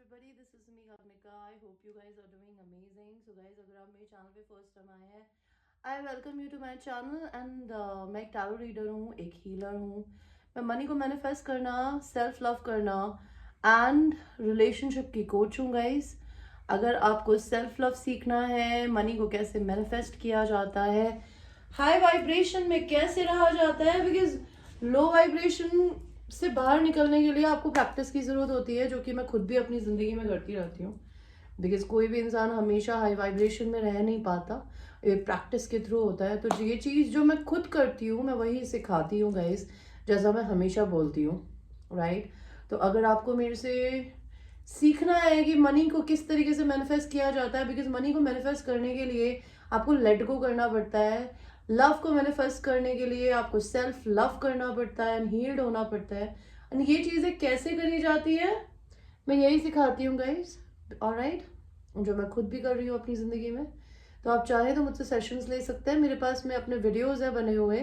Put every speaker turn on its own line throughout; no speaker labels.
everybody, this is me Agnika. I hope you guys are doing amazing. So guys, अगर आप मेरे channel पे first time आए हैं, I welcome you to my channel and मैं एक टैरो रीडर हूँ, एक हीलर हूँ. मैं मनी को मैनिफेस्ट करना, सेल्फ लव करना एंड रिलेशनशिप की कोच हूँ गाइज. अगर आपको सेल्फ लव सीखना है, मनी को कैसे मैनिफेस्ट किया जाता है, हाई वाइब्रेशन में कैसे रहा जाता है, बिकॉज लो वाइब्रेशन से बाहर निकलने के लिए आपको प्रैक्टिस की ज़रूरत होती है, जो कि मैं खुद भी अपनी ज़िंदगी में करती रहती हूँ. बिकॉज कोई भी इंसान हमेशा हाई वाइब्रेशन में रह नहीं पाता, ये प्रैक्टिस के थ्रू होता है. तो ये चीज़ जो मैं खुद करती हूँ, मैं वही सिखाती हूँ गाइस, जैसा मैं हमेशा बोलती हूँ, राइट. तो अगर आपको मेरे से सीखना है कि मनी को किस तरीके से मैनिफेस्ट किया जाता है, बिकॉज मनी को मैनिफेस्ट करने के लिए आपको लेट गो करना पड़ता है. लव को मैनिफेस्ट करने के लिए आपको सेल्फ लव करना पड़ता है एंड हील्ड होना पड़ता है. एंड ये चीज़ें कैसे करी जाती है, मैं यही सिखाती हूँ गाइस, ऑलराइट, जो मैं खुद भी कर रही हूँ अपनी ज़िंदगी में. तो आप चाहें तो मुझसे सेशंस ले सकते हैं. मेरे पास में अपने वीडियोज़ है बने हुए,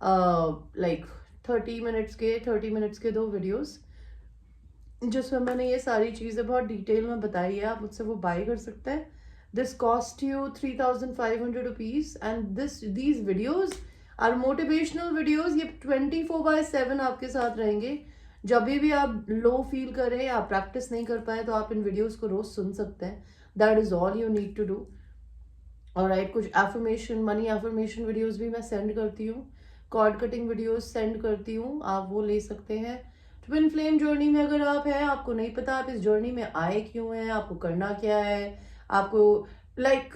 लाइक 30 मिनट्स के 2 वीडियोज़, जिसमें मैंने ये सारी चीज़ें बहुत डिटेल में बताई है. आप मुझसे वो बाय कर सकते हैं. This cost you 3,500 rupees and these videos are motivational videos. ये 24/7 आपके साथ रहेंगे. जब भी आप लो फील करें, आप प्रैक्टिस नहीं कर पाए, तो आप इन वीडियोज़ को रोज़ सुन सकते हैं. That is all you need to do. Alright, कुछ एफर्मेशन, मनी एफर्मेशन वीडियोज़ भी मैं सेंड करती हूँ. कॉर्ड कटिंग वीडियोज़ सेंड करती हूँ, आप वो ले सकते हैं. ट्विन फ्लेम जर्नी में अगर आप हैं, आपको नहीं पता आप इस जर्नी में आए क्यों हैं, आपको करना क्या है, आपको like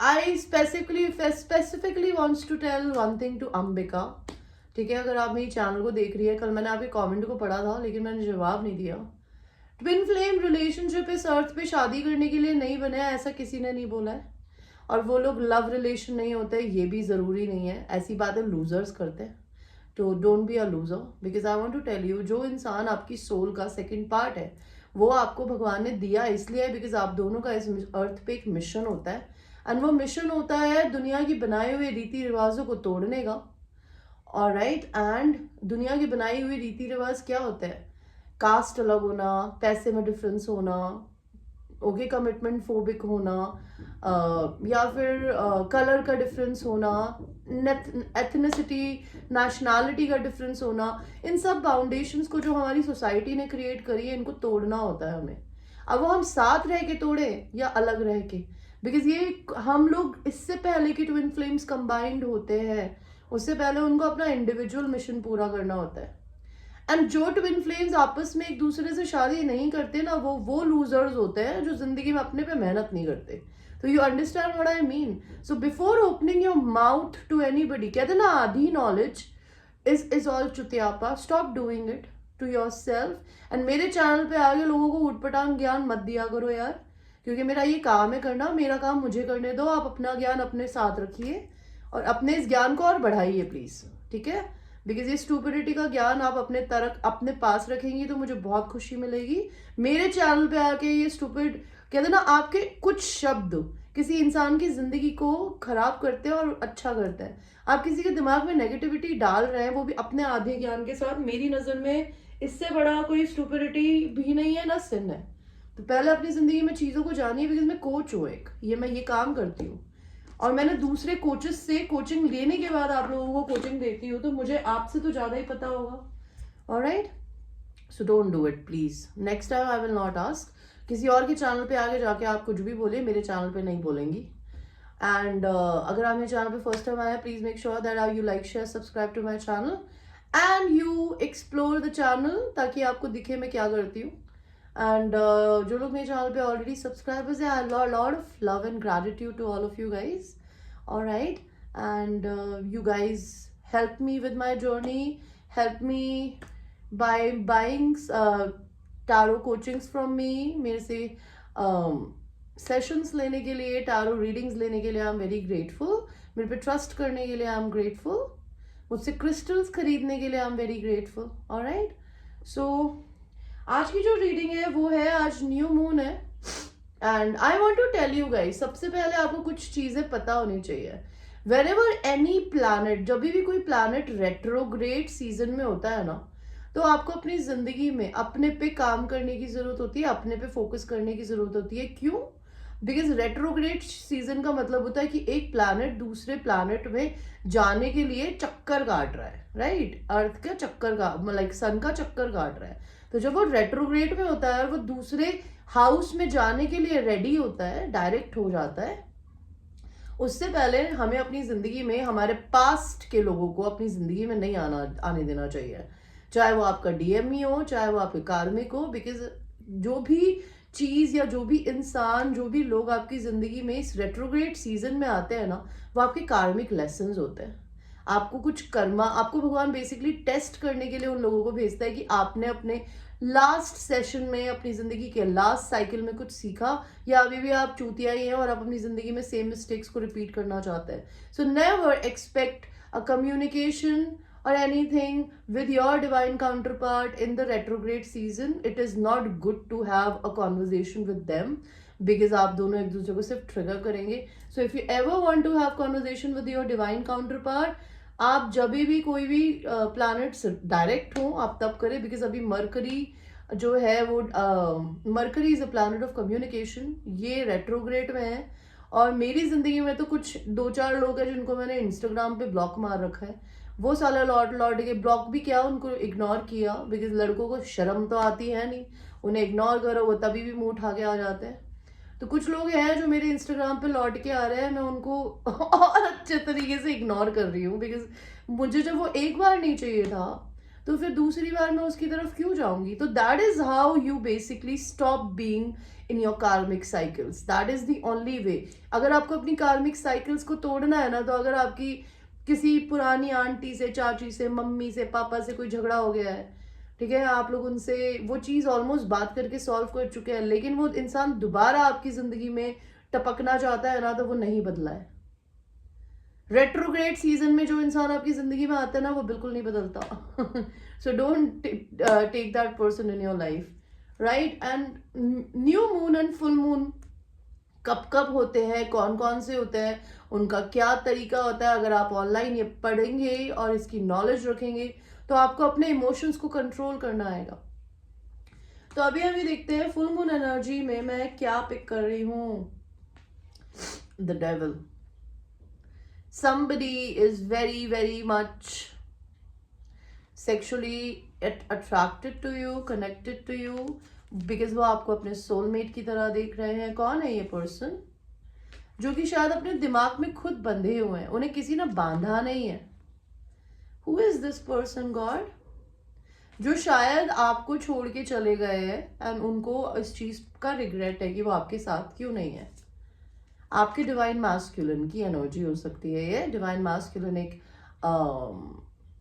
I specifically wants to tell one thing to Ambika. ठीक है, अगर आप मेरी चैनल को देख रही है, कल मैंने आपके कमेंट को पढ़ा था लेकिन मैंने जवाब नहीं दिया. ट्विन फ्लेम रिलेशनशिप इस अर्थ पे शादी करने के लिए नहीं बने हैं, ऐसा किसी ने नहीं बोला है. और वो लोग लव रिलेशन नहीं होते, ये भी ज़रूरी नहीं है. ऐसी बातें लूजर्स करते हैं. तो don't be a loser, because I want to tell you, जो इंसान आपकी सोल का सेकंड पार्ट है, वो आपको भगवान ने दिया इसलिए है बिकॉज आप दोनों का इस अर्थ पे एक मिशन होता है. एंड वो मिशन होता है दुनिया की बनाए हुए रीति रिवाजों को तोड़ने का. ऑलराइट, एंड दुनिया की बनाई हुई रीति रिवाज क्या होते हैं? कास्ट अलग होना, पैसे में डिफरेंस होना, ओके, कमिटमेंट फोबिक होना, या फिर कलर का डिफरेंस होना, एथनिसिटी, नेशनैलिटी का डिफरेंस होना. इन सब फाउंडेशंस को जो हमारी सोसाइटी ने क्रिएट करी है, इनको तोड़ना होता है हमें. अब वो हम साथ रह के तोड़े या अलग रह के, बिकॉज ये हम लोग इससे पहले कि ट्विन फ्लेम्स कंबाइंड होते हैं, उससे पहले उनको अपना इंडिविजुअल मिशन पूरा करना होता है. एंड जो ट्विन फ्लेम्स आपस में एक दूसरे से शादी नहीं करते ना, वो लूजर्स होते हैं जो जिंदगी में अपने पे मेहनत नहीं करते. तो you understand what I mean. So before opening your mouth to anybody, कहते ना आधी नॉलेज इज ऑल चुतियापा. Stop doing it to yourself. And मेरे चैनल पे आगे लोगों को उटपटांग ज्ञान मत दिया करो यार, क्योंकि मेरा ये काम है करना. मेरा काम मुझे करने दो. आप अपना ज्ञान अपने साथ रखिए और अपने इस ज्ञान को और बढ़ाइए प्लीज, ठीक है. बिकॉज ये स्टूपिडिटी का ज्ञान आप अपने पास रखेंगी तो मुझे बहुत खुशी मिलेगी. मेरे चैनल पे आके ये स्टूपिड, कहते ना, आपके कुछ शब्द किसी इंसान की जिंदगी को खराब करते हैं और अच्छा करते हैं. आप किसी के दिमाग में नेगेटिविटी डाल रहे हैं, वो भी अपने आधे ज्ञान के साथ. मेरी नजर में इससे बड़ा कोई स्टूपिडिटी भी नहीं है, ना सिन है. तो पहले अपनी जिंदगी में चीजों को जानिए, बिकॉज मैं कोच हूँ एक, मैं ये काम करती हूँ और मैंने दूसरे कोचेस से कोचिंग लेने के बाद आप लोगों को कोचिंग देती हूँ, तो मुझे आपसे तो ज़्यादा ही पता होगा. Alright, so don't do it please. Next time I will not ask. किसी और के चैनल पे आगे जाके आप कुछ भी बोले, मेरे चैनल पे नहीं बोलेंगी. एंड अगर आप मेरे चैनल पे फर्स्ट टाइम आए, please make sure that you like, share, subscribe to my channel and you explore the channel, ताकि आपको दिखे मैं क्या करती हूँ. एंड जो लोग मेरे चैनल पे ऑलरेडी सब्सक्राइबर्स हैं, I lot of love and gratitude to all of you guys. Alright, and you guys help me with my journey, help me by buying tarot coachings from me. मेरे से sessions लेने के लिए, tarot readings लेने के लिए I am very grateful. मेरे पे ट्रस्ट करने के लिए आई एम ग्रेटफुल. मुझसे क्रिस्टल्स खरीदने के लिए I am very grateful. Alright, so आज की जो रीडिंग है वो है, आज न्यू मून है. And I want to tell you guys, सबसे पहले आपको कुछ चीजें पता होनी चाहिए. वेर एवर एनी प्लानट, जब भी कोई प्लानट रेट्रोग्रेड सीजन में होता है ना, तो आपको अपनी जिंदगी में अपने पे काम करने की जरूरत होती है, अपने पे फोकस करने की जरूरत होती है। क्यों? बिकॉज रेट्रोग्रेड सीजन का मतलब होता है कि एक प्लैनेट दूसरे प्लैनेट में जाने के लिए चक्कर काट रहा है, राइट? अर्थ का चक्कर का लाइक सन का चक्कर काट रहा है। तो जब वो रेट्रोग्रेड में होता है और वो दूसरे हाउस में जाने के लिए रेडी होता है, डायरेक्ट हो जाता है, उससे पहले हमें अपनी जिंदगी में हमारे पास्ट के लोगों को अपनी जिंदगी में नहीं आने देना चाहिए। चाहे वो आपका डीएमई हो, चाहे वो आपके कार्मिक हो, बिकॉज जो भी चीज या जो भी इंसान, जो भी लोग आपकी जिंदगी में इस रेट्रोग्रेड सीजन में आते हैं ना, वो आपके कार्मिक लेसन्स होते हैं। आपको कुछ कर्मा, आपको भगवान बेसिकली टेस्ट करने के लिए उन लोगों को भेजता है कि आपने अपने लास्ट सेशन में, अपनी जिंदगी के लास्ट साइकिल में कुछ सीखा, या अभी भी आप चूतिया ही हैं और आप अपनी जिंदगी में सेम मिस्टेक्स को रिपीट करना चाहते हैं। So never expect a communication or anything with your divine counterpart in the retrograde season. It is not good to have a conversation with them because आप दोनों एक दूसरे को सिर्फ ट्रिगर करेंगे. So if you ever want to have conversation with your divine counterpart, आप जब भी कोई भी प्लैनेट्स डायरेक्ट हो आप तब करें, बिकॉज अभी मरकरी जो है वो mercury is a planet of communication, ये रेट्रोग्रेड में है। और मेरी जिंदगी में तो कुछ 2-4 लोग हैं जिनको मैंने इंस्टाग्राम पे ब्लॉक मार रखा है। वो साला लौट लौट के ब्लॉक भी किया, उनको इग्नोर किया, बिकॉज लड़कों को शर्म तो आती है नहीं, उन्हें इग्नोर करो वो तभी भी मुंह उठा के आ जाते हैं। तो कुछ लोग हैं जो मेरे इंस्टाग्राम पे लौट के आ रहे हैं, मैं उनको और अच्छे तरीके से इग्नोर कर रही हूँ, बिकॉज मुझे जब वो एक बार नहीं चाहिए था तो फिर दूसरी बार मैं उसकी तरफ क्यों जाऊंगी। तो that is how you basically stop being in your karmic cycles, that is the only way. अगर आपको अपनी कार्मिक साइकिल्स को तोड़ना है ना, तो अगर आपकी किसी पुरानी आंटी से, चाची से, मम्मी से, पापा से कोई झगड़ा हो गया है, ठीक है, आप लोग उनसे वो चीज ऑलमोस्ट बात करके सॉल्व कर चुके हैं, लेकिन वो इंसान दोबारा आपकी जिंदगी में टपकना चाहता है ना, तो वो नहीं बदला है। रेट्रोग्रेड सीजन में जो इंसान आपकी जिंदगी में आता है ना, वो बिल्कुल नहीं बदलता। So don't take that person in your life, right? And new moon and full moon कब कब होते हैं, कौन कौन से होते हैं, उनका क्या तरीका होता है, अगर आप ऑनलाइन ये पढ़ेंगे और इसकी नॉलेज रखेंगे तो आपको अपने इमोशंस को कंट्रोल करना आएगा। तो अभी हम ये देखते हैं फुल मून एनर्जी में मैं क्या पिक कर रही हूँ। The devil. somebody is very much sexually attracted to you, connected to you, because वो आपको अपने सोलमेट की तरह देख रहे हैं। कौन है ये पर्सन? जो कि शायद अपने दिमाग में खुद बंधे हुए हैं, उन्हें किसी ने बांधा नहीं है। Who is this person God? जो शायद आपको छोड़ के चले गए हैं एंड उनको इस चीज का रिग्रेट है कि वो आपके साथ क्यों नहीं है। आपके डिवाइन मैस्कुलिन की एनर्जी हो सकती है ये। डिवाइन मैस्कुलिन एक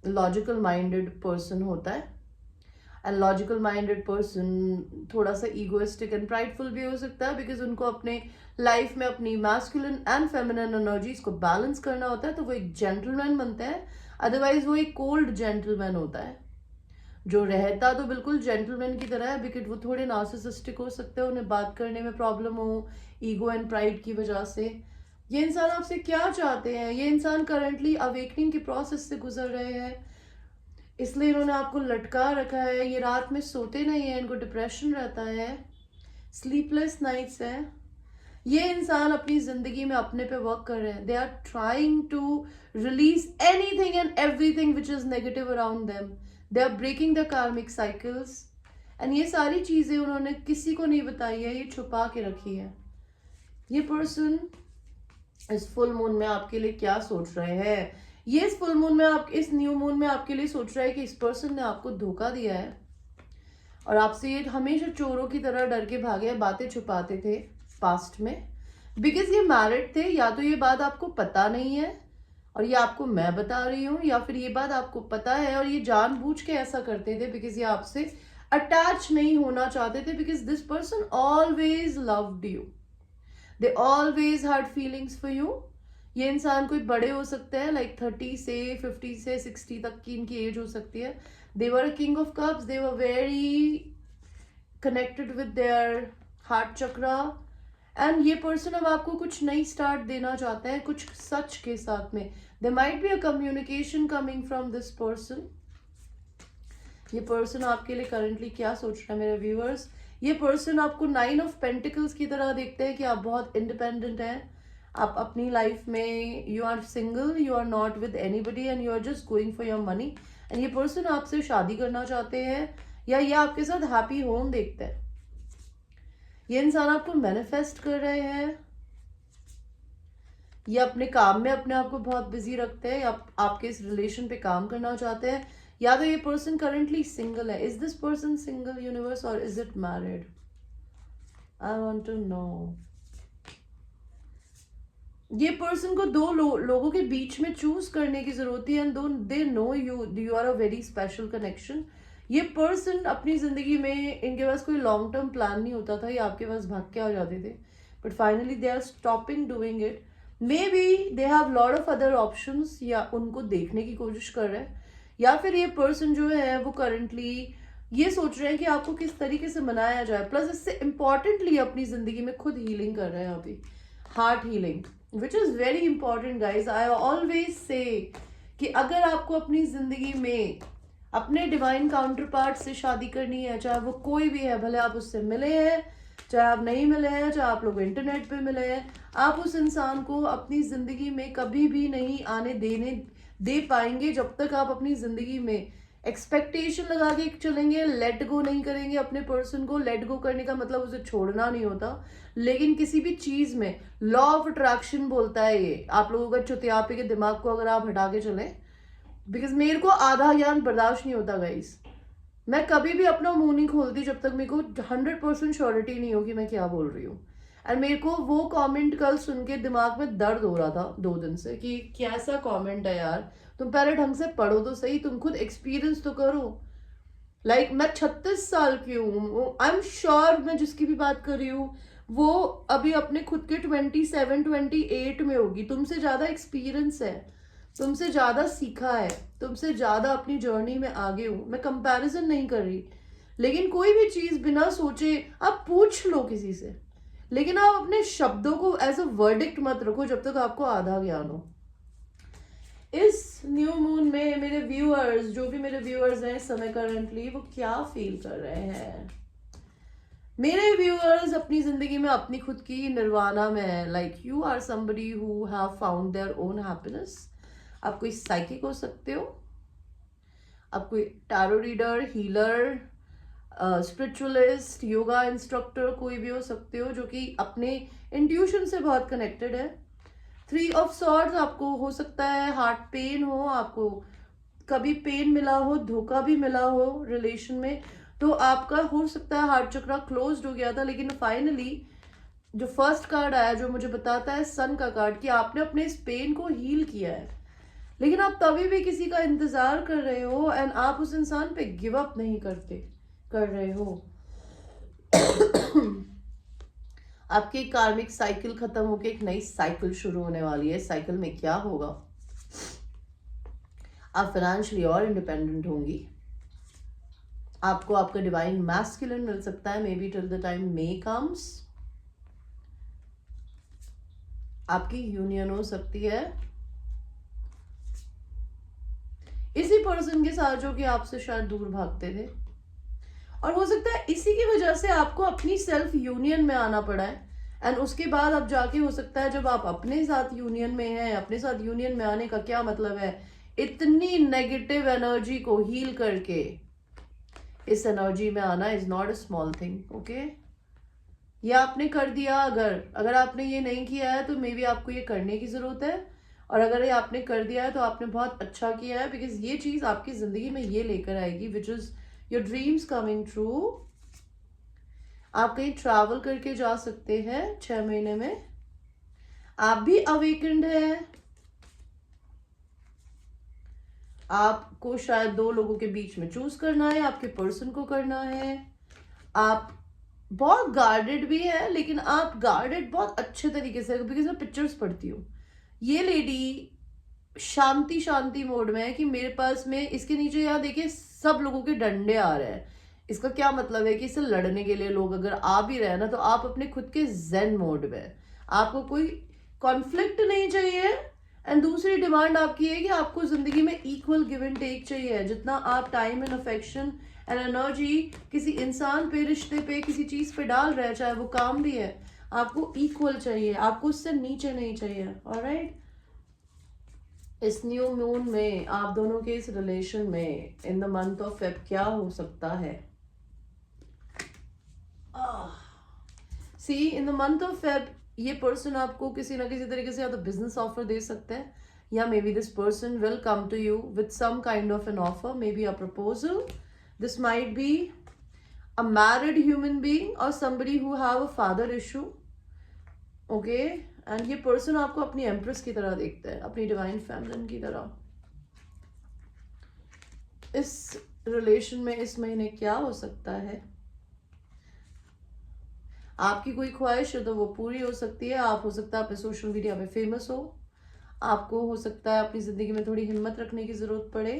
लॉजिकल माइंडेड पर्सन होता है, एंड लॉजिकल माइंडेड पर्सन थोड़ा सा ईगोइस्टिक एंड प्राइडफुल भी हो सकता है, बिकॉज उनको अपने लाइफ में अपनी मैस्कुलिन एंड फेमिनिन एनर्जीज को बैलेंस करना होता है। तो वो एक जेंटलमैन बनते हैं, अदरवाइज वो एक कोल्ड जेंटलमैन होता है जो रहता तो बिल्कुल जेंटलमैन की तरह है, बिकॉज वो थोड़े नार्सिसिस्टिक हो सकते हैं, उन्हें बात करने में प्रॉब्लम हो ईगो एंड प्राइड की वजह से। ये इंसान आपसे क्या चाहते हैं? ये इंसान करंटली अवेकनिंग के प्रोसेस से गुजर रहे हैं, इसलिए इन्होंने आपको लटका रखा है। ये रात में सोते नहीं है, इनको डिप्रेशन रहता है, स्लीपलेस नाइट्स है। ये इंसान अपनी जिंदगी में अपने पे वर्क कर रहे हैं। They are trying to release anything and everything which is negative around them. They are breaking the karmic cycles, and ये सारी चीजें उन्होंने किसी को नहीं बताई है, ये छुपा के रखी है। ये पर्सन इस फुल मून में आपके लिए क्या सोच रहे हैं? ये इस फुल मून में, आप इस न्यू मून में आपके लिए सोच रहा है कि इस पर्सन ने आपको धोखा दिया है और आपसे ये हमेशा चोरों की तरह डर के भागे, बातें छुपाते थे पास्ट में, बिकॉज ये मैरिड थे। या तो ये बात आपको पता नहीं है और ये आपको मैं बता रही हूँ, या फिर ये बात आपको पता है और ये जानबूझ के ऐसा करते थे बिकॉज ये आपसे अटैच नहीं होना चाहते थे, because this person always loved you, they always had feelings for you. ये इंसान कोई बड़े हो सकते हैं, लाइक 30 से 50 से 60 तक की इनकी एज हो सकती है। They were a king of cups, they were very connected with their heart chakra, and ये पर्सन अब आपको कुछ नई स्टार्ट देना चाहते हैं, कुछ सच के साथ में। There might be a communication coming from this person. ये पर्सन आपके लिए करंटली क्या सोच रहा है मेरे व्यूअर्स? ये पर्सन आपको 9 ऑफ पेंटिकल्स की तरह देखते हैं कि आप बहुत इंडिपेंडेंट हैं, आप अपनी लाइफ में you are single, you are not with anybody and you are just going for your money. And ये पर्सन आपसे शादी करना चाहते हैं या ये आपके साथ हैप्पी होम देखते हैं। ये इंसान आपको मैनिफेस्ट कर रहे हैं, ये अपने काम में अपने आप को बहुत बिजी रखते हैं, या आपके इस रिलेशन पे काम करना चाहते हैं, या तो ये पर्सन करंटली सिंगल है। Is this person single universe और is it married? I want to know. ये पर्सन को दो लोगों के बीच में चूज करने की जरूरत है and they know you are a very special connection. ये पर्सन अपनी जिंदगी में, इनके पास कोई लॉन्ग टर्म प्लान नहीं होता था, ये आपके पास भाग के आ जाते थे, but finally they are stopping doing it. Maybe they have lot of other options, या उनको देखने की कोशिश कर रहे हैं, या फिर ये पर्सन जो है वो करंटली ये सोच रहे हैं कि आपको किस तरीके से मनाया जाए। प्लस इससे इंपॉर्टेंटली अपनी जिंदगी में खुद हीलिंग कर रहे हैं अभी, heart healing, which is very important guys. I always say कि अगर आपको अपनी जिंदगी में अपने डिवाइन काउंटर पार्ट से शादी करनी है, चाहे वो कोई भी है, भले आप उससे मिले हैं, चाहे आप नहीं मिले हैं, चाहे आप लोग इंटरनेट पे मिले हैं, आप उस इंसान को अपनी जिंदगी में कभी भी नहीं आने दे पाएंगे जब तक आप अपनी जिंदगी में एक्सपेक्टेशन लगा के चलेंगे, लेट गो नहीं करेंगे अपने पर्सन को। लेट गो करने का मतलब उसे छोड़ना नहीं होता, लेकिन किसी भी चीज में लॉ ऑफ अट्रैक्शन बोलता है ये, आप लोगों का चुतियापे के दिमाग को अगर आप हटा के चले, बिकॉज मेरे को आधा ज्ञान बर्दाश्त नहीं होता गाइस। मैं कभी भी अपना मुंह नहीं खोलती जब तक मेरे को 100% श्योरिटी नहीं हो कि मैं क्या बोल रही हूँ। एंड मेरे को वो कमेंट कल सुन के दिमाग में दर्द हो रहा था 2 दिन से कि कैसा कमेंट है यार, तुम पहले ढंग से पढ़ो तो सही, तुम खुद एक्सपीरियंस तो करो। मैं 36 साल की हूँ, आई एम श्योर मैं जिसकी भी बात कर रही हूँ वो अभी अपने खुद के 27-28 में होगी। तुमसे ज्यादा एक्सपीरियंस है, तुमसे ज्यादा सीखा है, तुमसे ज्यादा अपनी जर्नी में आगे हूं। मैं कंपैरिजन नहीं कर रही, लेकिन कोई भी चीज बिना सोचे आप पूछ लो किसी से, लेकिन आप अपने शब्दों को एज अ वर्डिक्ट मत रखो जब तक आपको आधा ज्ञान हो। इस न्यू मून में मेरे व्यूअर्स, जो भी मेरे व्यूअर्स हैं इस समय करंटली, वो क्या फील कर रहे हैं? मेरे व्यूअर्स अपनी जिंदगी में अपनी खुद की निर्वाणा में है। Like you are somebody who have found their own happiness. आप कोई साइकिक हो सकते हो, आप कोई tarot reader, healer, spiritualist, yoga instructor, कोई भी हो सकते हो जो कि अपने इंट्यूशन से बहुत कनेक्टेड है। 3 ऑफ सॉर्ड्स आपको हो सकता है हार्ट पेन हो, आपको कभी पेन मिला हो, धोखा भी मिला हो रिलेशन में, तो आपका हो सकता है हार्ट चक्रा क्लोज्ड हो गया था, लेकिन फाइनली जो फर्स्ट कार्ड आया जो मुझे बताता है सन का कार्ड, कि आपने अपने इस पेन को हील किया है। लेकिन आप तभी भी किसी का इंतजार कर रहे हो एंड आप उस इंसान पे गिव अप नहीं कर रहे हो। आपकी कार्मिक साइकिल खत्म होकर एक नई साइकिल शुरू होने वाली है। साइकिल में क्या होगा? आप फाइनेंशियली और इंडिपेंडेंट होंगी, आपको आपका डिवाइन मैस्कुलिन मिल सकता है, may be till the time may comes. आपकी यूनियन हो सकती है इसी पर्सन के साथ जो कि आपसे शायद दूर भागते थे, और हो सकता है इसी की वजह से आपको अपनी सेल्फ यूनियन में आना पड़ा है। एंड उसके बाद अब जाके हो सकता है जब आप अपने साथ यूनियन में हैं, अपने साथ यूनियन में आने का क्या मतलब है, इतनी नेगेटिव एनर्जी को हील करके इस एनर्जी में आना is not a small thing. Okay, ये आपने कर दिया। अगर आपने ये नहीं किया है तो मे बी आपको ये करने की जरूरत है, और अगर ये आपने कर दिया है तो आपने बहुत अच्छा किया है, बिकॉज ये चीज आपकी जिंदगी में ये लेकर आएगी विच is your dreams coming true. आप कहीं ट्रैवल करके जा सकते हैं 6 महीने में, आप भी अवेकेंड है, आपको शायद 2 लोगों के बीच में चूज करना है, आपके पर्सन को करना है। आप बहुत गार्डेड भी है, लेकिन आप गार्डेड बहुत अच्छे तरीके से, बिकॉज मैं पिक्चर्स पढ़ती हूँ, ये लेडी शांति मोड में है कि मेरे पास में इसके नीचे यहाँ देखिए सब लोगों के डंडे आ रहे हैं। इसका क्या मतलब है कि इससे लड़ने के लिए लोग अगर आ भी रहे हैं ना, तो आप अपने खुद के जेन मोड में, आपको कोई कॉन्फ्लिक्ट नहीं चाहिए, एंड दूसरी डिमांड आपकी है कि आपको जिंदगी में इक्वल गिव एंड टेक चाहिए। जितना आप time and affection and energy किसी इंसान पे, रिश्ते पे, किसी चीज पे डाल रहे हैं, चाहे वो काम भी है, आपको इक्वल चाहिए, आपको उससे नीचे नहीं चाहिए। ऑलराइट, इस न्यू मून में आप दोनों के इस रिलेशन में in the month of Feb क्या हो सकता है? See, in the month of Feb ये पर्सन आपको किसी ना किसी तरीके से या तो बिजनेस ऑफर दे सकते हैं, या maybe this person will come to you with some kind of an offer, maybe a proposal. This might be a married human being or somebody who have a father issue. Okay, and ये person आपको अपनी empress की तरह देखता है, अपनी divine feminine की तरह. इस रिलेशन में इस महीने क्या हो सकता है? आपकी कोई ख्वाहिश है तो वो पूरी हो सकती है. आप हो सकता है अपने सोशल मीडिया पे फेमस हो, आपको हो सकता है अपनी जिंदगी में थोड़ी हिम्मत रखने की जरूरत पड़े.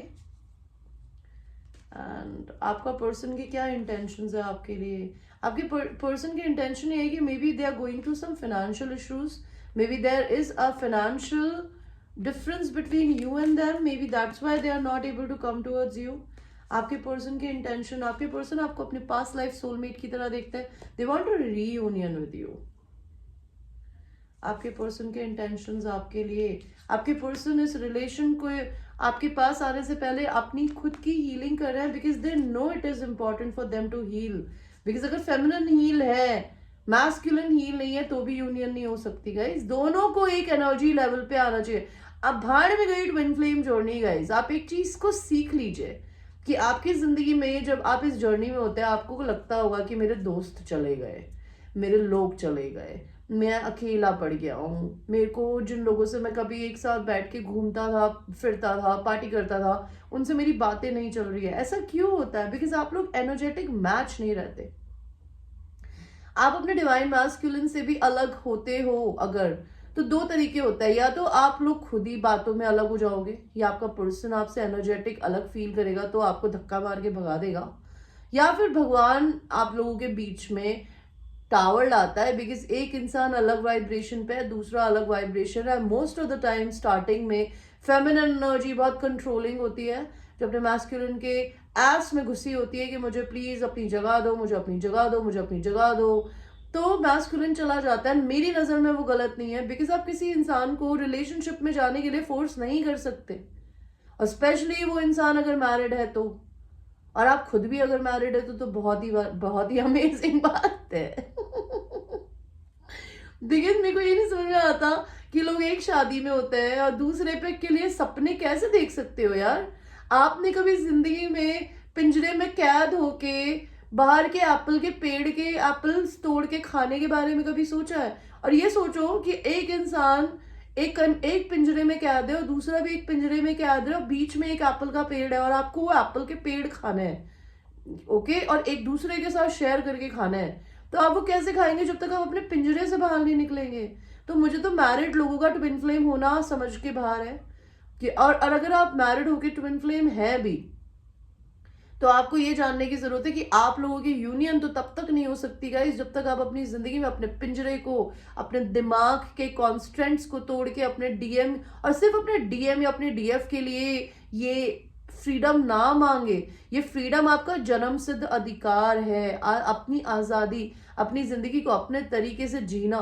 एंड आपका पर्सन की क्या इंटेंशंस है आपके लिए? आपके पर्सन की इंटेंशन ये है कि maybe they are going through some financial issues, maybe there is a financial difference between you and them, maybe that's why they are not able to come towards you. आपके person की intention, आपके person आपको अपने past life soulmate की तरह देखते हैं. They want a reunion with you. आपके पर्सन के इंटेंशंस आपके लिए, आपके पर्सन इस रिलेशन को आपके पास आने से पहले अपनी खुद की हीलिंग कर रहे हैं, because they know it is important for them to heal. Because अगर फेमिनिन हील है, मैस्कुलिन हील नहीं है, तो भी यूनियन नहीं हो सकती गाइस. दोनों को एक एनर्जी लेवल पे आना चाहिए. अब भाड़ में गई ट्विन फ्लेम जोड़नी गाइस. आप एक चीज को सीख लीजिए कि आपकी जिंदगी में जब आप इस जर्नी में होते हैं, आपको लगता होगा कि मेरे दोस्त चले गए, मेरे लोग चले गए, मैं अकेला पड़ गया हूँ, मेरे को जिन लोगों से मैं कभी एक साथ बैठ के घूमता था, फिरता था, पार्टी करता था, उनसे मेरी बातें नहीं चल रही है. ऐसा क्यों होता है? बिकॉज आप लोग एनर्जेटिक मैच नहीं रहते. आप अपने डिवाइन मैस्कुलिन से भी अलग होते हो अगर, तो दो तरीके होता है. या तो आप लोग खुद ही बातों में अलग हो जाओगे, या आपका पर्सन आपसे एनर्जेटिक अलग फील करेगा तो आपको धक्का मार के भगा देगा, या फिर भगवान आप लोगों के बीच में टावर लाता है. बिकॉज एक इंसान अलग वाइब्रेशन पे है, दूसरा अलग वाइब्रेशन है. Most of the time starting में फेमिनिन एनर्जी बहुत कंट्रोलिंग होती है, जो अपने मैस्कुलिन के एस में घुसी होती है कि मुझे प्लीज अपनी जगह दो, मुझे अपनी जगह दो, मुझे अपनी जगह दो. तो मैस्कुलिन चला जाता है. मेरी नजर में वो गलत नहीं है, बिकॉज आप किसी इंसान को रिलेशनशिप में जाने के लिए फोर्स नहीं कर सकते, और स्पेशली वो इंसान अगर मैरिड है तो, और आप खुद भी अगर मैरिड है तो बहुत ही अमेजिंग बात है. बिकॉज मेरे को ये नहीं समझ में आता कि लोग एक शादी में होते हैं और दूसरे पे के लिए सपने कैसे देख सकते हो यार. आपने कभी जिंदगी में पिंजरे में कैद होके बाहर के एप्पल के पेड़ के एप्पल्स तोड़ के खाने के बारे में कभी सोचा है? और ये सोचो कि एक इंसान एक पिंजरे में कैद है और दूसरा भी एक पिंजरे में कैद है, और बीच में एक एप्पल का पेड़ है और आपको वो एप्पल के पेड़ खाने हैं. ओके, और एक दूसरे के साथ शेयर करके खाना है. तो आप वो कैसे खाएंगे जब तक आप अपने पिंजरे से बाहर नहीं निकलेंगे? तो मुझे तो मैरिड लोगों का ट्विन फ्लेम होना समझ के बाहर है कि, और अगर आप मैरिड होके ट्विन फ्लेम है भी, तो आपको ये जानने की जरूरत है कि आप लोगों की यूनियन तो तब तक नहीं हो सकती गाइस जब तक आप अपनी जिंदगी में अपने पिंजरे को, अपने दिमाग के कॉन्स्टेंट्स को तोड़ के अपने डीएम, और सिर्फ अपने डीएम या अपने डीएफ के लिए ये फ्रीडम ना मांगे. ये फ्रीडम आपका जन्म सिद्ध अधिकार है, अपनी आजादी, अपनी जिंदगी को अपने तरीके से जीना.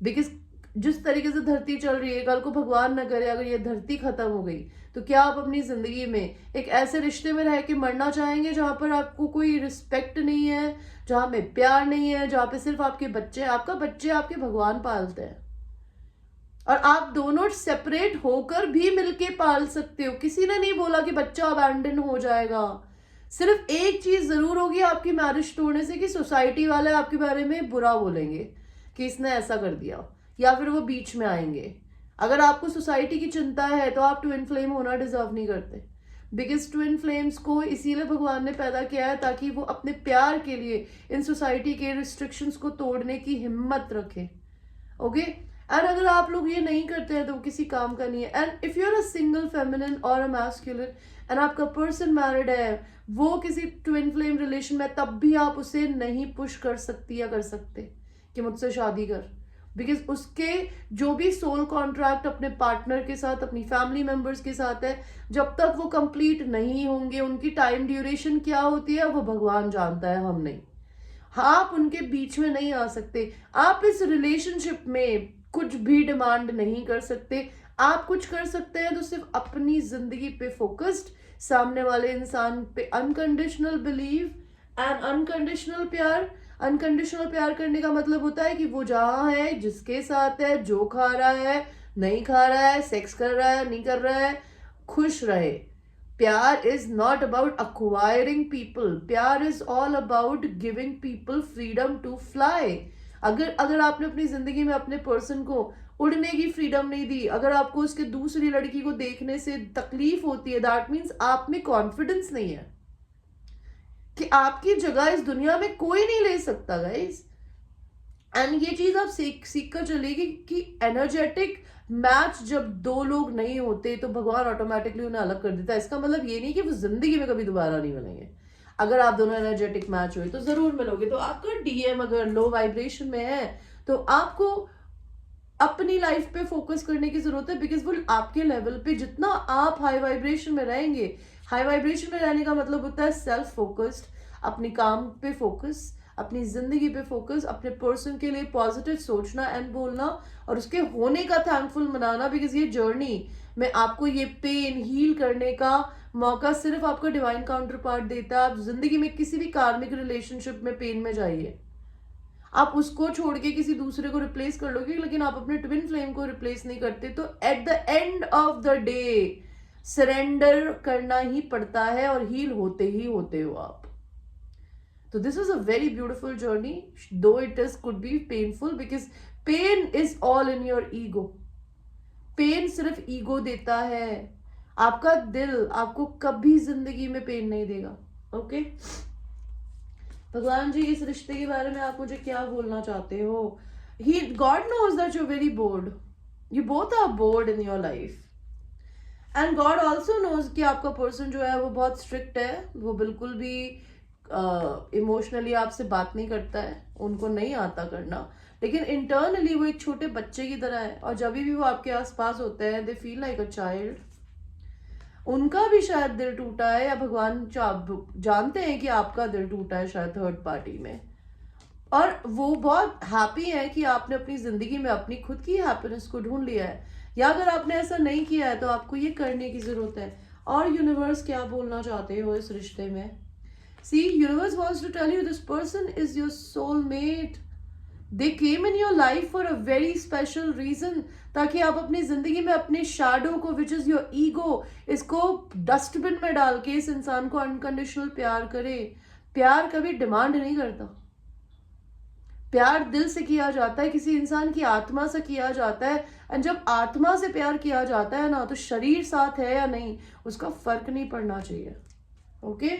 बिकॉज जिस तरीके से धरती चल रही है, कल को भगवान न करे अगर ये धरती खत्म हो गई, तो क्या आप अपनी जिंदगी में एक ऐसे रिश्ते में रह के मरना चाहेंगे जहां पर आपको कोई रिस्पेक्ट नहीं है, जहां में प्यार नहीं है, जहां पे सिर्फ आपके बच्चे, आपका बच्चे आपके भगवान पालते हैं, और आप दोनों सेपरेट होकर भी मिलके पाल सकते हो. किसी ने नहीं बोला कि बच्चा अबैंडन हो जाएगा. सिर्फ एक चीज जरूर होगी आपकी मैरिज तोड़ने से, कि सोसाइटी वाले आपके बारे में बुरा बोलेंगे कि इसने ऐसा कर दिया, या फिर वो बीच में आएंगे. अगर आपको सोसाइटी की चिंता है तो आप ट्विन फ्लेम होना डिजर्व नहीं करते. बिकॉज ट्विन फ्लेम्स को इसीलिए भगवान ने पैदा किया है ताकि वो अपने प्यार के लिए इन सोसाइटी के रिस्ट्रिक्शंस को तोड़ने की हिम्मत रखे. ओके, एंड अगर आप लोग ये नहीं करते हैं तो किसी काम का नहीं है. And if you are a single feminine और अ मैस्कुलिन एंड आपका पर्सन मैरिड है, वो किसी ट्विन फ्लेम रिलेशन में, तब भी आप उसे नहीं पुश कर सकती या कर सकते कि मुझसे शादी कर. बिकॉज उसके जो भी सोल कॉन्ट्रैक्ट अपने पार्टनर के साथ, अपनी फैमिली मेंबर्स के साथ है, जब तक वो कंप्लीट नहीं होंगे, उनकी टाइम ड्यूरेशन क्या होती है वो भगवान जानता है, हम नहीं। आप उनके बीच में नहीं आ सकते। आप इस रिलेशनशिप में कुछ भी डिमांड नहीं कर सकते। आप कुछ कर सकते हैं तो सिर्फ अपनी जिंदगी पे फोकस्ड, सामने वाले इंसान पे अनकंडीशनल बिलीव एंड अनकंडीशनल प्यार। अनकंडीशनल प्यार करने का मतलब होता है कि वो जहां है, जिसके साथ है, जो खा रहा है, नहीं खा रहा है, सेक्स कर रहा है, नहीं कर रहा है, खुश रहे। प्यार is not about acquiring people, प्यार is all about giving people freedom to fly. अगर आपने अपनी जिंदगी में अपने पर्सन को उड़ने की फ्रीडम नहीं दी, अगर आपको उसके दूसरी लड़की को देखने से तकलीफ होती है, दैट मीन्स आप में कॉन्फिडेंस नहीं है कि आपकी जगह इस दुनिया में कोई नहीं ले सकता गाइस। एंड ये चीज आप सीख कर चलेगी कि एनर्जेटिक मैच जब दो लोग नहीं होते तो भगवान ऑटोमेटिकली उन्हें अलग कर देता है। इसका मतलब ये नहीं कि वो जिंदगी में कभी दोबारा नहीं मिलेंगे। अगर आप दोनों एनर्जेटिक मैच हुए तो जरूर मिलोगे। तो आपका डीएम अगर लो वाइब्रेशन में है तो आपको अपनी लाइफ पे फोकस करने की जरूरत है, बिकॉज वो आपके लेवल पे, जितना आप हाई वाइब्रेशन में रहेंगे, हाई वाइब्रेशन में रहने का मतलब होता है सेल्फ फोकस्ड, अपनी काम पे फोकस, अपनी जिंदगी पे फोकस, अपने पर्सन के लिए पॉजिटिव सोचना एंड बोलना और उसके होने का थैंकफुल मनाना। बिकॉज ये जर्नी में आपको ये पेन हील करने का मौका सिर्फ आपका डिवाइन काउंटर पार्ट देता है। आप जिंदगी में किसी भी कार्मिक रिलेशनशिप में पेन में जाइए, आप उसको छोड़ के किसी दूसरे को रिप्लेस कर लोगे, लेकिन आप अपने ट्विन फ्लेम को रिप्लेस नहीं करते। तो at the end of the day surrender करना ही पड़ता है और हील होते ही होते हो आप। तो this is a very beautiful journey, though it is could be painful, because pain is all in your ego. Pain सिर्फ ईगो देता है, आपका दिल आपको कभी जिंदगी में पेन नहीं देगा। ओके भगवान जी, इस रिश्ते के बारे में आप मुझे क्या बोलना चाहते हो? He God knows that you very bored, you both are bored in your life, and God also knows कि आपका पर्सन जो है वो बहुत स्ट्रिक्ट है, वो बिल्कुल भी इमोशनली आपसे बात नहीं करता है, उनको नहीं आता करना, लेकिन इंटरनली वो एक छोटे बच्चे की तरह है। और जब भी वो आपके आसपास होते हैं they feel like a child. उनका भी शायद दिल टूटा है, या भगवान जानते हैं कि आपका दिल टूटा है शायद थर्ड पार्टी में, और वो बहुत हैप्पी है कि आपने अपनी जिंदगी में अपनी खुद की हैप्पीनेस को ढूंढ लिया है। या अगर आपने ऐसा नहीं किया है तो आपको ये करने की जरूरत है। और यूनिवर्स क्या बोलना चाहते हो इस रिश्ते में? See, universe wants to tell you this person is your soulmate. They came in your life for a very special reason, ताकि आप अपनी जिंदगी में अपने शैडो को, विच इज योर ईगो, इसको डस्टबिन में डाल के इस इंसान को अनकंडीशनल प्यार करें। प्यार कभी डिमांड नहीं करता, प्यार दिल से किया जाता है, किसी इंसान की आत्मा से किया जाता है। एंड जब आत्मा से प्यार किया जाता है ना, तो शरीर साथ है या नहीं उसका फर्क नहीं पड़ना चाहिए। ओके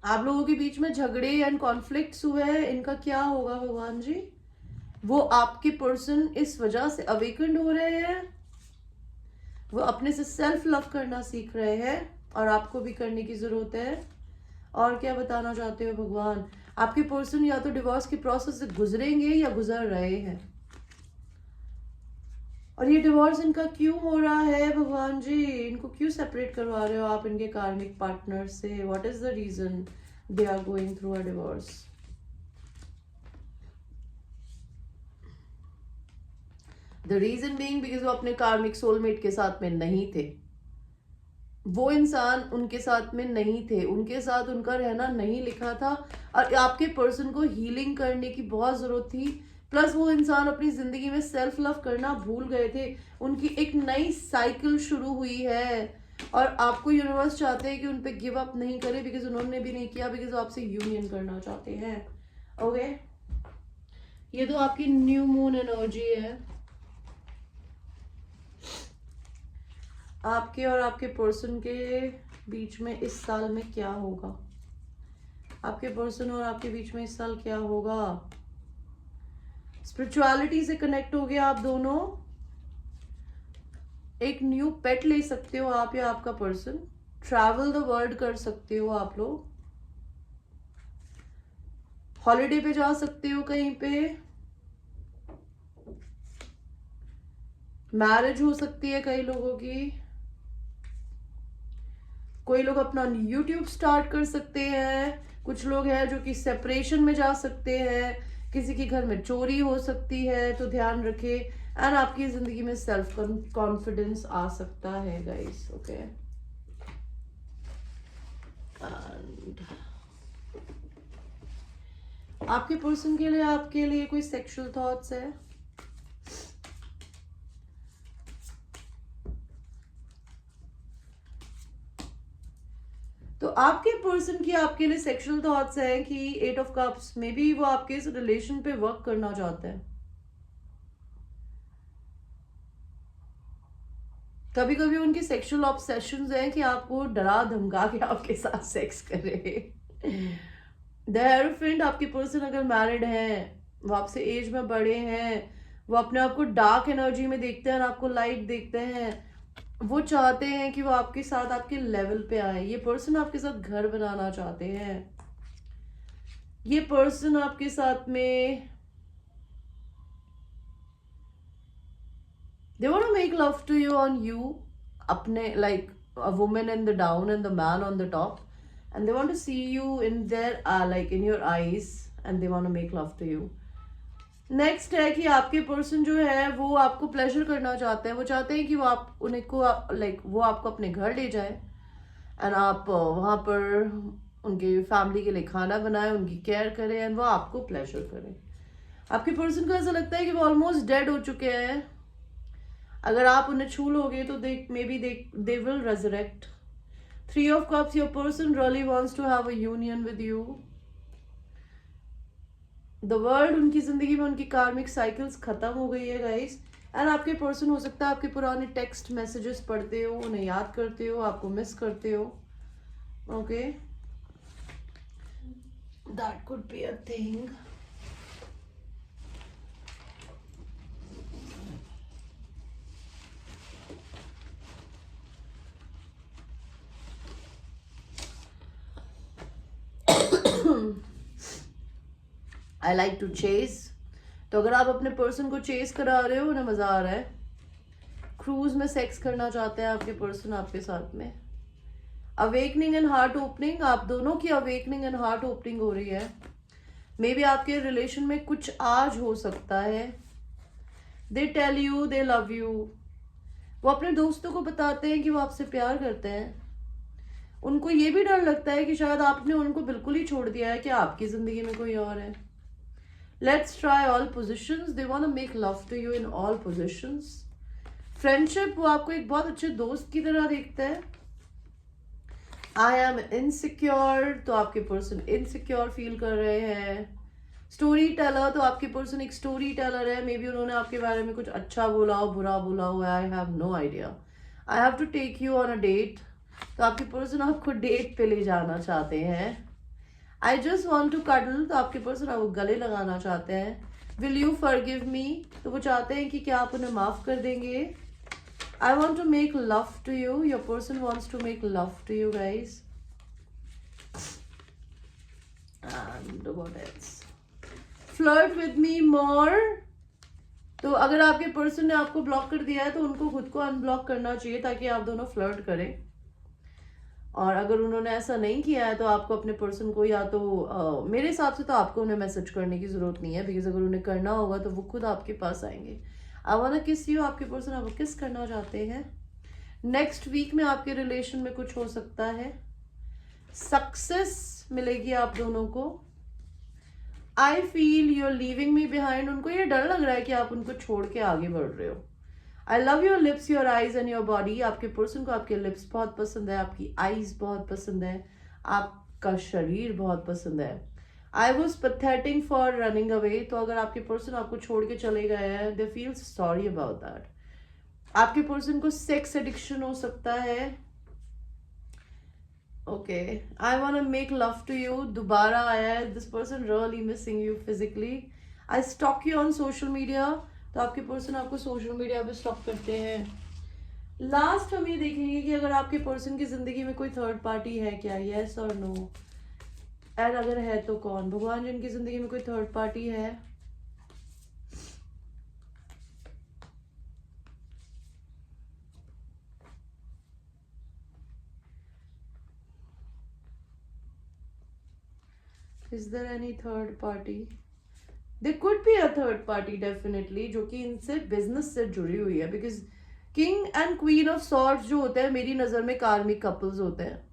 आप लोगों के बीच में झगड़े एंड कॉन्फ्लिक्ट्स हुए हैं, इनका क्या होगा भगवान जी? वो आपके पर्सन इस वजह से अवेकन्ड हो रहे हैं, वो अपने से सेल्फ लव करना सीख रहे हैं, और आपको भी करने की जरूरत है। और क्या बताना चाहते हो भगवान? आपके पर्सन या तो डिवोर्स के प्रोसेस से गुजरेंगे या गुजर रहे हैं, और ये डिवोर्स इनका क्यों हो रहा है भगवान जी? इनको क्यों सेपरेट करवा रहे हो आप इनके कार्मिक पार्टनर से? What is the reason they are going through a divorce? The reason being because वो अपने कार्मिक सोलमेट के साथ में नहीं थे, वो इंसान उनके साथ में नहीं थे, उनके साथ उनका रहना नहीं लिखा था, और आपके पर्सन को हीलिंग करने की बहुत जरूरत थी। प्लस वो इंसान अपनी जिंदगी में सेल्फ लव करना भूल गए थे, उनकी एक नई साइकिल शुरू हुई है, और आपको यूनिवर्स चाहते हैं कि उन पे गिव अप नहीं करे, बिकॉज उन्होंने भी नहीं किया, बिकॉज वो आपसे यूनियन करना चाहते हैं। ओके ये तो आपकी न्यू मून एनर्जी है। आपके और आपके पर्सन के बीच में इस साल में क्या होगा? आपके पर्सन और आपके बीच में इस साल क्या होगा? स्पिरिचुअलिटी से कनेक्ट हो गया आप दोनों, एक न्यू पेट ले सकते हो आप या आपका पर्सन, ट्रैवल द वर्ल्ड कर सकते हो आप लोग, हॉलिडे पे जा सकते हो कहीं पे, मैरिज हो सकती है कई लोगों की, कोई लोग अपना यूट्यूब स्टार्ट कर सकते हैं, कुछ लोग हैं जो कि सेपरेशन में जा सकते हैं, किसी के घर में चोरी हो सकती है, तो ध्यान रखें। एंड आपकी जिंदगी में सेल्फ कॉन्फिडेंस आ सकता है गाइस, ओके। एंड आपके पर्सन के लिए, आपके लिए कोई सेक्सुअल थॉट्स है? तो आपके पर्सन की आपके लिए सेक्सुअल थॉट्स है कि 8 ऑफ कप्स में भी वो आपके इस रिलेशन पे वर्क करना चाहते हैं। कभी कभी उनकी सेक्सुअल ऑब्सेशंस हैं कि आपको डरा धमका के आपके साथ सेक्स करे। द हेरोफेंट आपके पर्सन अगर मैरिड हैं, वो आपसे एज में बड़े हैं, वो अपने आप को डार्क एनर्जी में देखते हैं और आपको लाइट देखते हैं, वो चाहते हैं कि वो आपके साथ आपके लेवल पे आए। ये पर्सन आपके साथ घर बनाना चाहते हैं। ये पर्सन आपके साथ में they want to make love to you on you, अपने like a woman in the down and the man on the top, and they want to see you in their like in your eyes, and they want to make love to you. Next है कि आपके person जो है वो आपको pleasure करना चाहते हैं। वो चाहते हैं कि वो आप उन्हें को लाइक वो आपको अपने घर ले जाए एंड आप वहाँ पर उनके फैमिली के लिए खाना बनाए, उनकी केयर करें एंड वो आपको प्लेजर करें। आपके पर्सन को ऐसा लगता है कि वो ऑलमोस्ट डेड हो चुके हैं। अगर आप उन्हें छू लोगे तो maybe they will resurrect. 3 of cups, your person really wants to have a union with you. The world, उनकी जिंदगी में उनकी कार्मिक साइकिल्स खत्म हो गई है गाइस। एंड आपके पर्सन हो सकता है आपके पुराने टेक्स्ट मैसेजेस पढ़ते हो, उन्हें याद करते हो, आपको मिस करते हो, okay, that could be a thing. I like to chase, तो अगर आप अपने पर्सन को चेस करा रहे हो, उन्हें मजा आ रहा है। क्रूज में सेक्स करना चाहते हैं आपके पर्सन आपके साथ में। अवेकनिंग एंड हार्ट ओपनिंग, आप दोनों की अवेकनिंग एंड हार्ट ओपनिंग हो रही है। मे बी आपके रिलेशन में कुछ आज हो सकता है। They tell you they love you, वो अपने दोस्तों को बताते हैं कि वो आपसे प्यार करते हैं। उनको ये भी डर लगता है कि शायद आपने उनको बिल्कुल ही छोड़ दिया है, कि आपकी जिंदगी में कोई और है। Let's try all positions, they want to make love to you in all positions. Friendship, वो आपको एक बहुत अच्छे दोस्त की तरह देखता है। आई एम इनसिक्योर, तो आपके पर्सन इनसिक्योर फील कर रहे हैं। स्टोरी टेलर, तो आपके पर्सन एक स्टोरी टेलर है। मे बी उन्होंने आपके बारे में कुछ अच्छा बोला हो, बुरा बोला हो, I have no idea. I have to take you on a date, तो आपके पर्सन आपको डेट पे ले जाना चाहते हैं। I just want to cuddle, तो आपके पर्सन आपको गले लगाना चाहते हैं। विल यू फॉरगिव मी, तो वो चाहते हैं कि क्या आप उन्हें माफ कर देंगे। I want to make love to you, your person wants to make love to you guys. And what else? Flirt with me more, तो अगर आपके पर्सन ने आपको ब्लॉक कर दिया है तो उनको खुद को अनब्लॉक करना चाहिए ताकि आप दोनों फ्लर्ट करें। और अगर उन्होंने ऐसा नहीं किया है तो आपको अपने पर्सन को या तो मेरे हिसाब से तो आपको उन्हें मैसेज करने की जरूरत नहीं है, बिकॉज अगर उन्हें करना होगा तो वो खुद आपके पास आएंगे। आई वांट टू किस यू, आपके पर्सन आपको किस करना चाहते हैं। नेक्स्ट वीक में आपके रिलेशन में कुछ हो सकता है, सक्सेस मिलेगी आप दोनों को। I feel you are leaving me behind, उनको ये डर लग रहा है कि आप उनको छोड़ के आगे बढ़ रहे हो। I love your lips, your eyes and your body, आपके पर्सन को आपके लिप्स बहुत पसंद है, आपकी आईज बहुत पसंद है, आपका शरीर बहुत पसंद है। I was pathetic for running away, तो अगर आपके पर्सन आपको छोड़ के चले गए हैं, they feel sorry about that. आपके पर्सन को सेक्स एडिक्शन हो सकता है। Okay, I want to make love to you, दोबारा आया है। This person really missing you physically. I stalk you on social media, तो आपके पर्सन आपको सोशल मीडिया पे स्टॉक करते हैं। लास्ट हम ये देखेंगे कि अगर आपके पर्सन की जिंदगी में कोई थर्ड पार्टी है क्या, येस और नो, एंड अगर है तो कौन। भगवान, जिनकी जिंदगी में कोई थर्ड पार्टी है, is there any third party? There could be a third party definitely, जो कि इनसे बिजनेस से जुड़ी हुई है, because king and queen of swords जो होते हैं मेरी नजर में कार्मिक कपल्स होते हैं।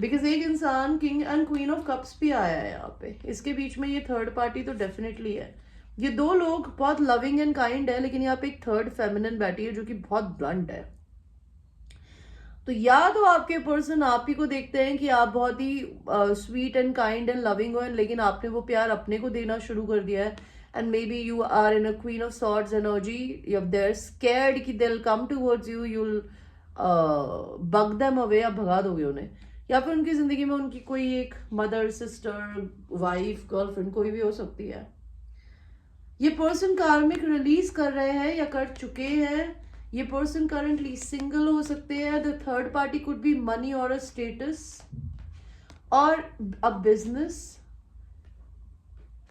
बिकॉज एक इंसान king and queen of cups भी आया है यहाँ पे, इसके बीच में ये थर्ड पार्टी तो डेफिनेटली है। ये दो लोग बहुत लविंग एंड काइंड है, लेकिन यहाँ पे एक थर्ड फेमिनिन बैठी है जो कि बहुत ब्लंट है। तो या तो आपके पर्सन आप ही को देखते हैं कि आप बहुत ही sweet and kind and loving हो, लेकिन आपने वो प्यार अपने को देना शुरू कर दिया है, and maybe you are in a queen of swords energy, you there scared कि they will come towards you, you will bug them away, आप भगा दोगे उन्हें, या फिर उनकी जिंदगी में उनकी कोई एक मदर, सिस्टर, वाइफ, गर्लफ्रेंड कोई भी हो सकती है। ये पर्सन कार्मिक रिलीज कर रहे हैं या कर चुके हैं। ये पर्सन करंटली सिंगल हो सकते हैं। The third party could be money और अ स्टेटस और a business.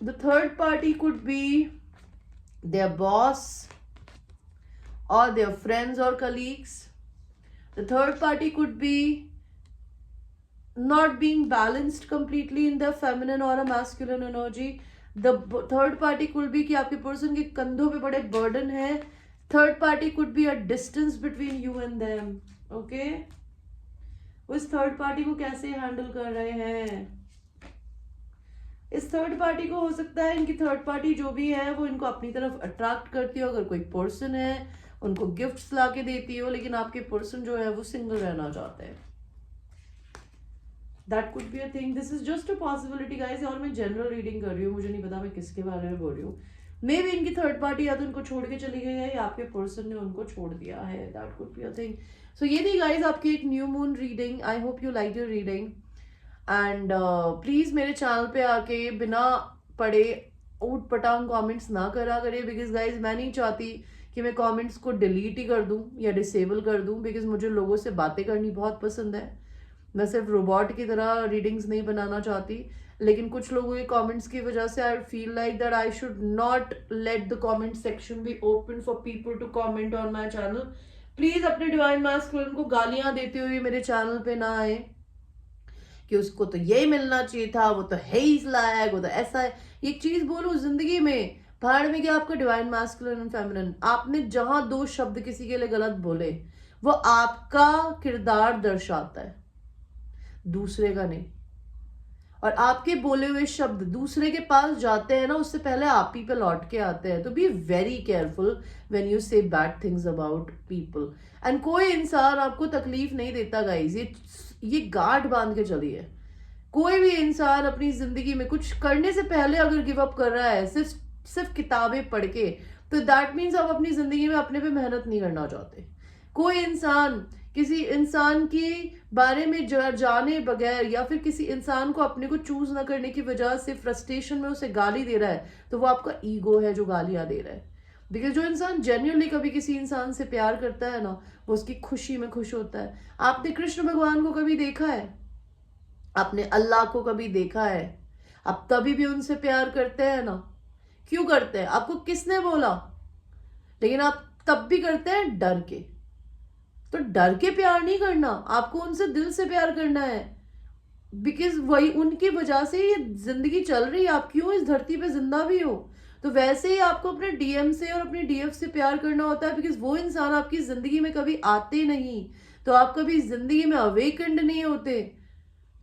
The third party could be there boss or their friends or colleagues. The third party could be not being balanced completely in their feminine or a masculine energy. The third party could be कि आपके person के कंधों पे बड़े burden है। Third party could be a distance between you and them. Okay? वो इस third party को कैसे हैंडल कर रहे हैं? इस थर्ड पार्टी को हो सकता है इनकी थर्ड पार्टी जो भी है वो इनको अपनी तरफ अट्रैक्ट करती हो, अगर कोई पर्सन है उनको गिफ्ट्स ला के देती हो, लेकिन आपके पर्सन जो है वो सिंगल रहना चाहते हैं। That could be a thing, this is just a possibility guys, और मैं जनरल रीडिंग कर रही हूँ, मुझे नहीं पता मैं किसके बारे में बोल रही हूँ। मे बी इनकी थर्ड पार्टी या तो उनको छोड़ के चली गई है या आपके पर्सन ने उनको छोड़ दिया है। That could be a thing. So ये थी गाइस आपकी एक new moon reading. I hope you like your reading, and please मेरे चैनल पे आके बिना पढ़े ऊट पटांग कमेंट्स ना करा करे, बिकॉज गाइज मैं नहीं चाहती कि मैं कमेंट्स को डिलीट ही कर दूं या डिसेबल कर दूं, बिकॉज मुझे लोगों से बातें करनी बहुत पसंद है। मैं सिर्फ रोबोट की तरह रीडिंग्स नहीं बनाना चाहती, लेकिन कुछ लोगों के कमेंट्स की वजह से I feel like that I should not let the comment section be open for people to comment on my channel. Please अपने डिवाइन मैस्कुलिन को गालियां देते हुए मेरे चैनल पे ना आए कि उसको तो यही मिलना चाहिए था, वो तो है ही इस लायक, वो तो ऐसा है। एक चीज बोलूं, जिंदगी में भाड़ में क्या आपका डिवाइन मैस्कुलिन एंड फेमिनिन, आपने जहां दो शब्द किसी के लिए गलत बोले वो आपका किरदार दर्शाता है, दूसरे का नहीं। और आपके बोले हुए शब्द दूसरे के पास जाते हैं ना, उससे पहले आप ही पे लौट के आते हैं। तो be very careful when you say bad things about people. And कोई इंसान आपको तकलीफ नहीं देता गाइज, ये गांठ बांध के चलिए। कोई भी इंसान अपनी जिंदगी में कुछ करने से पहले अगर गिव अप कर रहा है सिर्फ किताबें पढ़ के, तो दैट मीन्स आप अपनी जिंदगी में अपने पे मेहनत नहीं करना चाहते। कोई इंसान किसी इंसान के बारे में जाने बगैर या फिर किसी इंसान को अपने को चूज ना करने की वजह से फ्रस्ट्रेशन में उसे गाली दे रहा है, तो वो आपका ईगो है जो गालियां दे रहा है। बिकॉज जो इंसान जेन्युइनली कभी किसी इंसान से प्यार करता है ना, वो उसकी खुशी में खुश होता है। आपने कृष्ण भगवान को कभी देखा है? आपने अल्लाह को कभी देखा है? आप तभी भी उनसे प्यार करते हैं ना। क्यों करते हैं? आपको किसने बोला? लेकिन आप तब भी करते हैं डर के। तो डर के प्यार नहीं करना, आपको उनसे दिल से प्यार करना है, बिकॉज वही उनकी वजह से ये जिंदगी चल रही है, आप क्यों इस धरती पे जिंदा भी हो। तो वैसे ही आपको अपने डीएम से और अपने डीएफ से प्यार करना होता है, बिकॉज वो इंसान आपकी जिंदगी में कभी आते नहीं, तो आप कभी जिंदगी में अवेकेंड नहीं होते।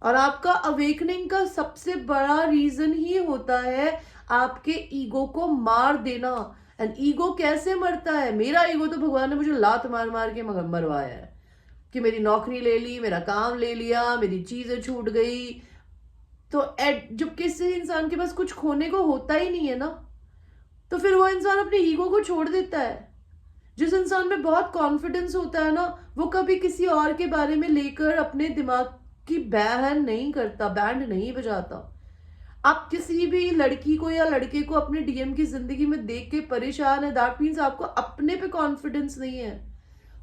और आपका अवेकनिंग का सबसे बड़ा रीजन ही होता है आपके ईगो को मार देना। एंड ईगो कैसे मरता है? मेरा ईगो तो भगवान ने मुझे लात मार मार के मरवाया है कि मेरी नौकरी ले ली, मेरा काम ले लिया, मेरी चीजें छूट गई। तो जब किसी इंसान के पास कुछ खोने को होता ही नहीं है ना, तो फिर वो इंसान अपने ईगो को छोड़ देता है। जिस इंसान में बहुत कॉन्फिडेंस होता है ना, वो कभी किसी और के बारे में लेकर अपने दिमाग की बैंड नहीं करता, बैंड नहीं बजाता। आप किसी भी लड़की को या लड़के को अपने डीएम की जिंदगी में देख के परेशान है, दैट मीन्स आपको अपने पे कॉन्फिडेंस नहीं है।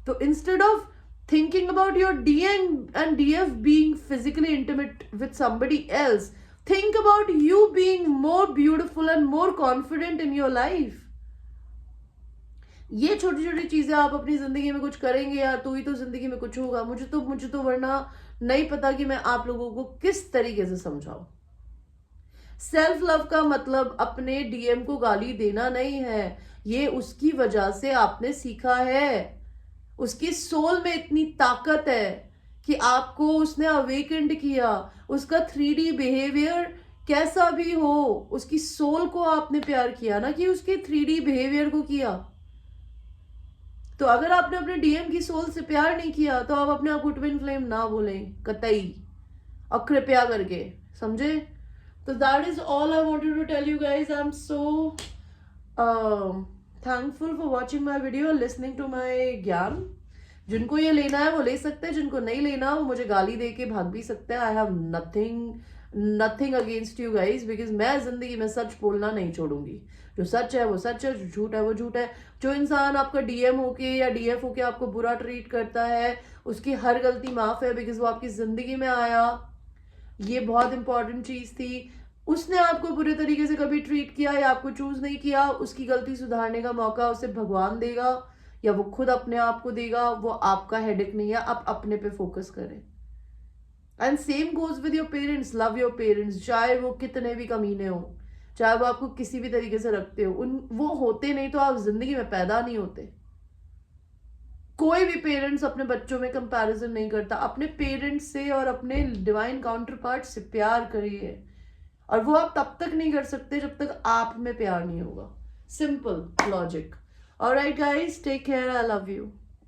तो instead of thinking about your DM and DF being physically intimate with somebody else, think about you being more beautiful and more confident in your life. ये छोटी छोटी चीजें आप अपनी जिंदगी में कुछ करेंगे यार, तो ही तो जिंदगी में कुछ होगा। मुझे तो वरना नहीं पता कि मैं आप लोगों को किस तरीके से समझाऊं। सेल्फ लव का मतलब अपने डीएम को गाली देना नहीं है, ये उसकी वजह से आपने सीखा है। उसकी सोल में इतनी ताकत है कि आपको उसने अवेकेंड किया। उसका 3D बिहेवियर कैसा भी हो, उसकी सोल को आपने प्यार किया ना कि उसके 3D बिहेवियर को किया। तो अगर आपने अपने डीएम की सोल से प्यार नहीं किया तो आप अपने आप को ट्विन फ्लेम ना बोलें कतई, और कृपया करके, समझे? तो that is all I wanted to tell you guys. I am so thankful for watching my video, listening to my gyan. जिनको ये लेना है वो ले सकते हैं, जिनको नहीं लेना वो मुझे गाली दे के भाग भी सकते हैं। I have nothing against you guys, because मैं जिंदगी में सच बोलना नहीं छोड़ूंगी। जो सच है वो सच है, जो झूठ है वो झूठ है। जो इंसान आपका डीएम होके या डीएफ होके आपको बुरा ट्रीट करता है, उसकी हर गलती माफ है, बिकॉज वो आपकी जिंदगी में आया। ये बहुत इंपॉर्टेंट चीज थी। उसने आपको बुरे तरीके से कभी ट्रीट किया या आपको चूज नहीं किया, उसकी गलती सुधारने का मौका उसे भगवान देगा या वो खुद अपने आप को देगा। वो आपका हेडेक नहीं है, आप अपने पे फोकस करें। And same goes with your parents, love your parents, चाहे वो कितने भी कमीने हो, चाहे वो आपको किसी भी तरीके से रखते हो। वो होते नहीं तो आप जिंदगी में पैदा नहीं होते। कोई भी पेरेंट्स अपने बच्चों में कंपैरिजन नहीं करता। अपने पेरेंट्स से और अपने डिवाइन काउंटर पार्ट से प्यार करिए, और वो आप तब तक नहीं कर सकते जब तक आप में प्यार नहीं होगा। Simple logic. Alright guys, take care, I love you.